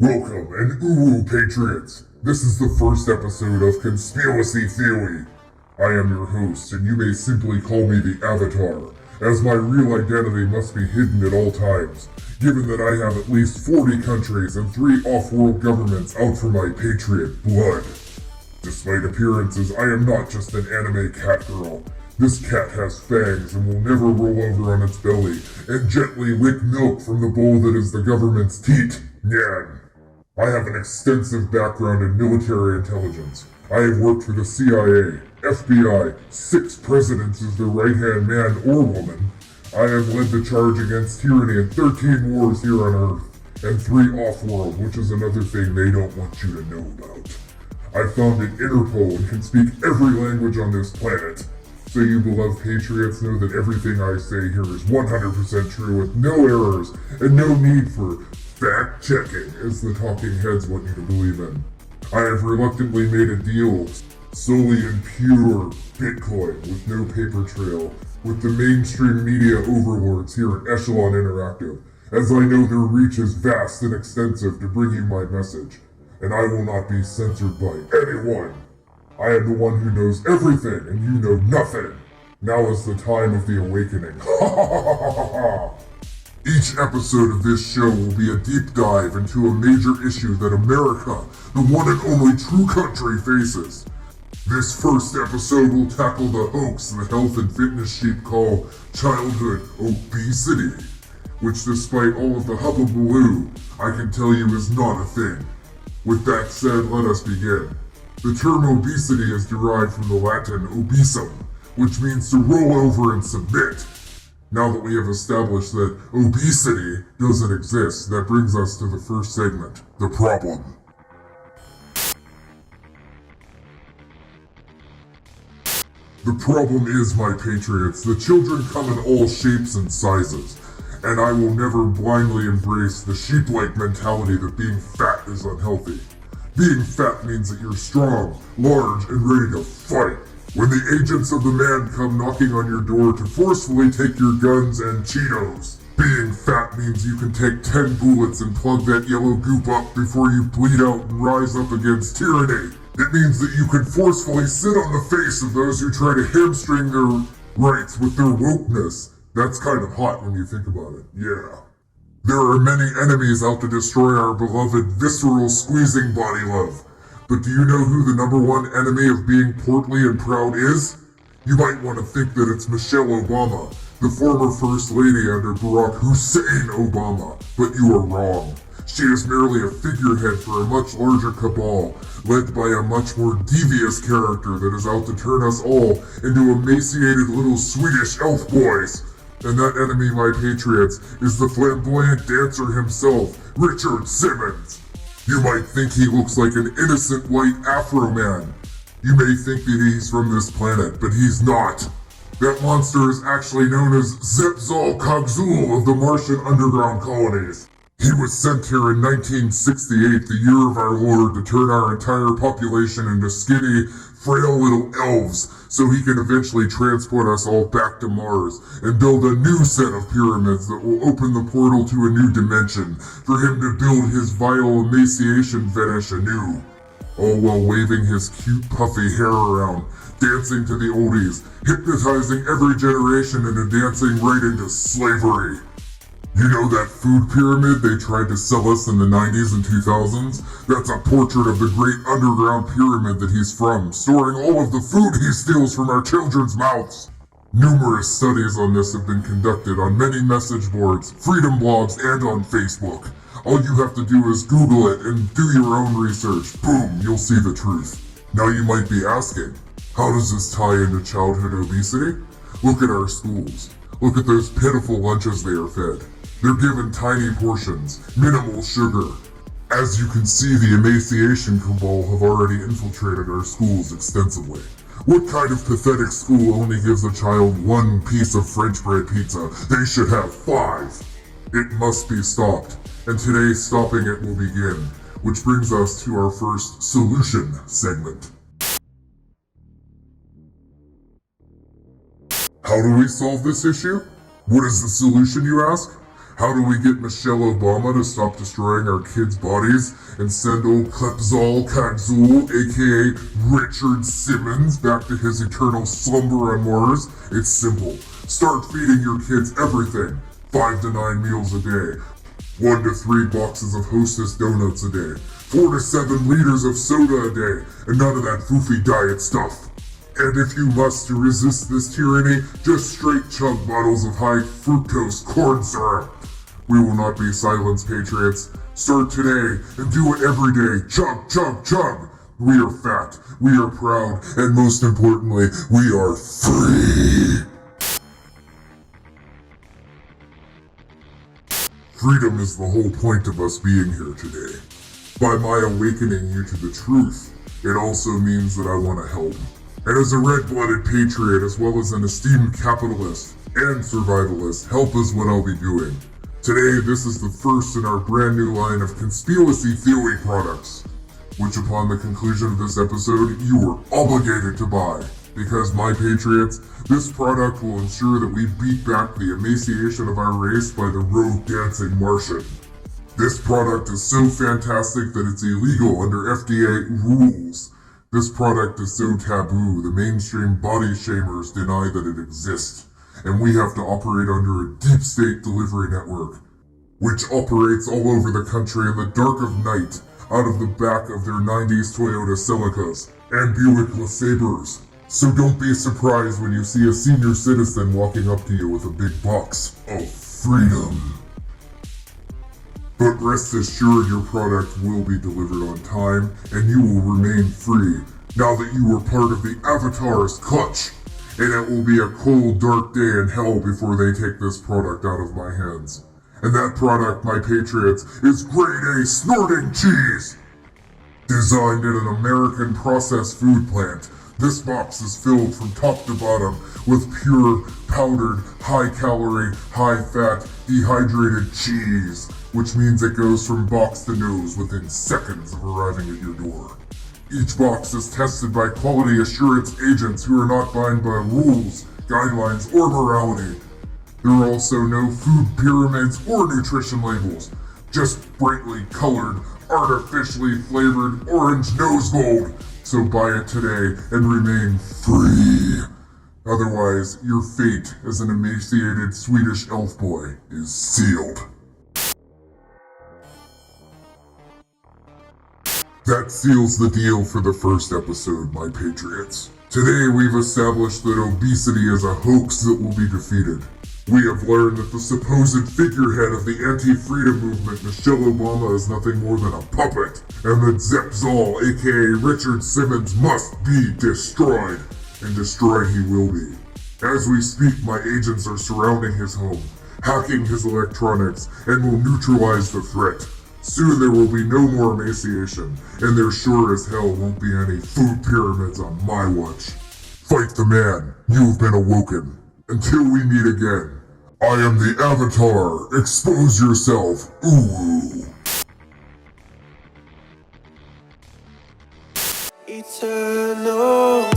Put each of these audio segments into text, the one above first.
Welcome and uwu patriots! This is the first episode of Conspiwacy Theowy. I am your host, and you may simply call me the Avatar, as my real identity must be hidden at all times, given that I have at least 40 countries and 3 off-world governments out for my patriot blood. Despite appearances, I am not just an anime Catgirl. This cat has fangs and will never roll over on its belly and gently lick milk from the bowl that is the government's teat. Nyan. I have an extensive background in military intelligence. I have worked for the CIA, FBI, 6 presidents as their right-hand man or woman. I have led the charge against tyranny in 13 wars here on Earth, and 3 off-world, which is another thing they don't want you to know about. I founded Interpol and can speak every language on this planet. So you beloved patriots know that everything I say here is 100% true with no errors and no need for fact-checking, as the talking heads want you to believe in. I have reluctantly made a deal solely in pure Bitcoin with no paper trail with the mainstream media overlords here at Echelon Interactive, as I know their reach is vast and extensive to bring you my message, and I will not be censored by anyone. I am the one who knows everything and you know nothing. Now is the time of the awakening. Ha ha ha ha ha ha! Each episode of this show will be a deep dive into a major issue that America, the one and only true country, faces. This first episode will tackle the hoax the health and fitness sheep call childhood obesity, which despite all of the hubbubaloo, I can tell you is not a thing. With that said, let us begin. The term obesity is derived from the Latin obesum, which means to roll over and submit. Now that we have established that obesity doesn't exist, that brings us to the first segment, the problem. The problem is, my patriots, the children come in all shapes and sizes, and I will never blindly embrace the sheep-like mentality that being fat is unhealthy. Being fat means that you're strong, large, and ready to fight. When the agents of the man come knocking on your door to forcefully take your guns and Cheetos. Being fat means you can take 10 bullets and plug that yellow goop up before you bleed out and rise up against tyranny. It means that you can forcefully sit on the face of those who try to hamstring their rights with their wokeness. That's kind of hot when you think about it, yeah. There are many enemies out to destroy our beloved visceral squeezing body love. But do you know who the number one enemy of being portly and proud is? You might want to think that it's Michelle Obama, the former First Lady under Barack Hussein Obama, but you are wrong. She is merely a figurehead for a much larger cabal, led by a much more devious character that is out to turn us all into emaciated little Swedish elf boys. And that enemy, my patriots, is the flamboyant dancer himself, Richard Simmons. You might think he looks like an innocent white Afro man. You may think that he's from this planet, but he's not. That monster is actually known as Zepzal Kagzul of the Martian underground colonies. He was sent here in 1968, the year of our Lord, to turn our entire population into skinny, frail little elves, so he can eventually transport us all back to Mars and build a new set of pyramids that will open the portal to a new dimension for him to build his vile emaciation fetish anew. All while waving his cute puffy hair around, dancing to the oldies, hypnotizing every generation into dancing right into slavery. You know that food pyramid they tried to sell us in the 90s and 2000s? That's a portrait of the great underground pyramid that he's from, storing all of the food he steals from our children's mouths. Numerous studies on this have been conducted on many message boards, freedom blogs, and on Facebook. All you have to do is Google it and do your own research. Boom, you'll see the truth. Now you might be asking, how does this tie into childhood obesity? Look at our schools. Look at those pitiful lunches they are fed. They're given tiny portions, minimal sugar. As you can see, the emaciation cabal have already infiltrated our schools extensively. What kind of pathetic school only gives a child 1 piece of French bread pizza? They should have 5. It must be stopped, and today stopping it will begin, which brings us to our first solution segment. How do we solve this issue? What is the solution, you ask? How do we get Michelle Obama to stop destroying our kids' bodies and send old Catgirl, aka Richard Simmons, back to his eternal slumber on Mars? It's simple. Start feeding your kids everything. 5 to 9 meals a day. 1 to 3 boxes of Hostess donuts a day. 4 to 7 liters of soda a day. And none of that foofy diet stuff. And if you must to resist this tyranny, just straight chug bottles of high fructose corn syrup. We will not be silenced, patriots. Start today and do it every day. Chug, chug, chug. We are fat, we are proud, and most importantly, we are free. Freedom is the whole point of us being here today. By my awakening you to the truth, it also means that I want to help. And as a red-blooded patriot, as well as an esteemed capitalist and survivalist, help is what I'll be doing. Today, this is the first in our brand new line of Conspiwacy Theowy products, which upon the conclusion of this episode, you are obligated to buy. Because, my patriots, this product will ensure that we beat back the emaciation of our race by the road dancing Martian. This product is so fantastic that it's illegal under FDA rules. This product is so taboo, the mainstream body shamers deny that it exists. And we have to operate under a deep state delivery network, which operates all over the country in the dark of night, out of the back of their 90s Toyota Celicas and Buick LeSabres. So don't be surprised when you see a senior citizen walking up to you with a big box of freedom. But rest assured your product will be delivered on time, and you will remain free, now that you are part of the Avatar's clutch. And it will be a cold, dark day in hell before they take this product out of my hands. And that product, my patriots, is grade A snorting cheese! Designed in an American processed food plant, this box is filled from top to bottom with pure, powdered, high-calorie, high-fat, dehydrated cheese, which means it goes from box to nose within seconds of arriving at your door. Each box is tested by quality assurance agents who are not bound by rules, guidelines, or morality. There are also no food pyramids or nutrition labels, just brightly colored, artificially flavored orange nose gold. So buy it today and remain free. Otherwise, your fate as an emaciated Swedish elf boy is sealed. That seals the deal for the first episode, my patriots. Today we've established that obesity is a hoax that will be defeated. We have learned that the supposed figurehead of the anti-freedom movement, Michelle Obama, is nothing more than a puppet, and that Zepzal, aka Richard Simmons, must be destroyed. And destroyed he will be. As we speak, my agents are surrounding his home, hacking his electronics, and will neutralize the threat. Soon there will be no more emaciation, and there sure as hell won't be any food pyramids on my watch. Fight the man, you've been awoken. Until we meet again, I am the Avatar, expose yourself, ooh. Eternal.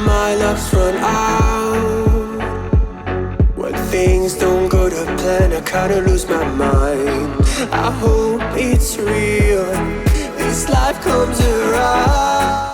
My luck's run out. When things don't go to plan, I kinda lose my mind. I hope it's real, this life comes around.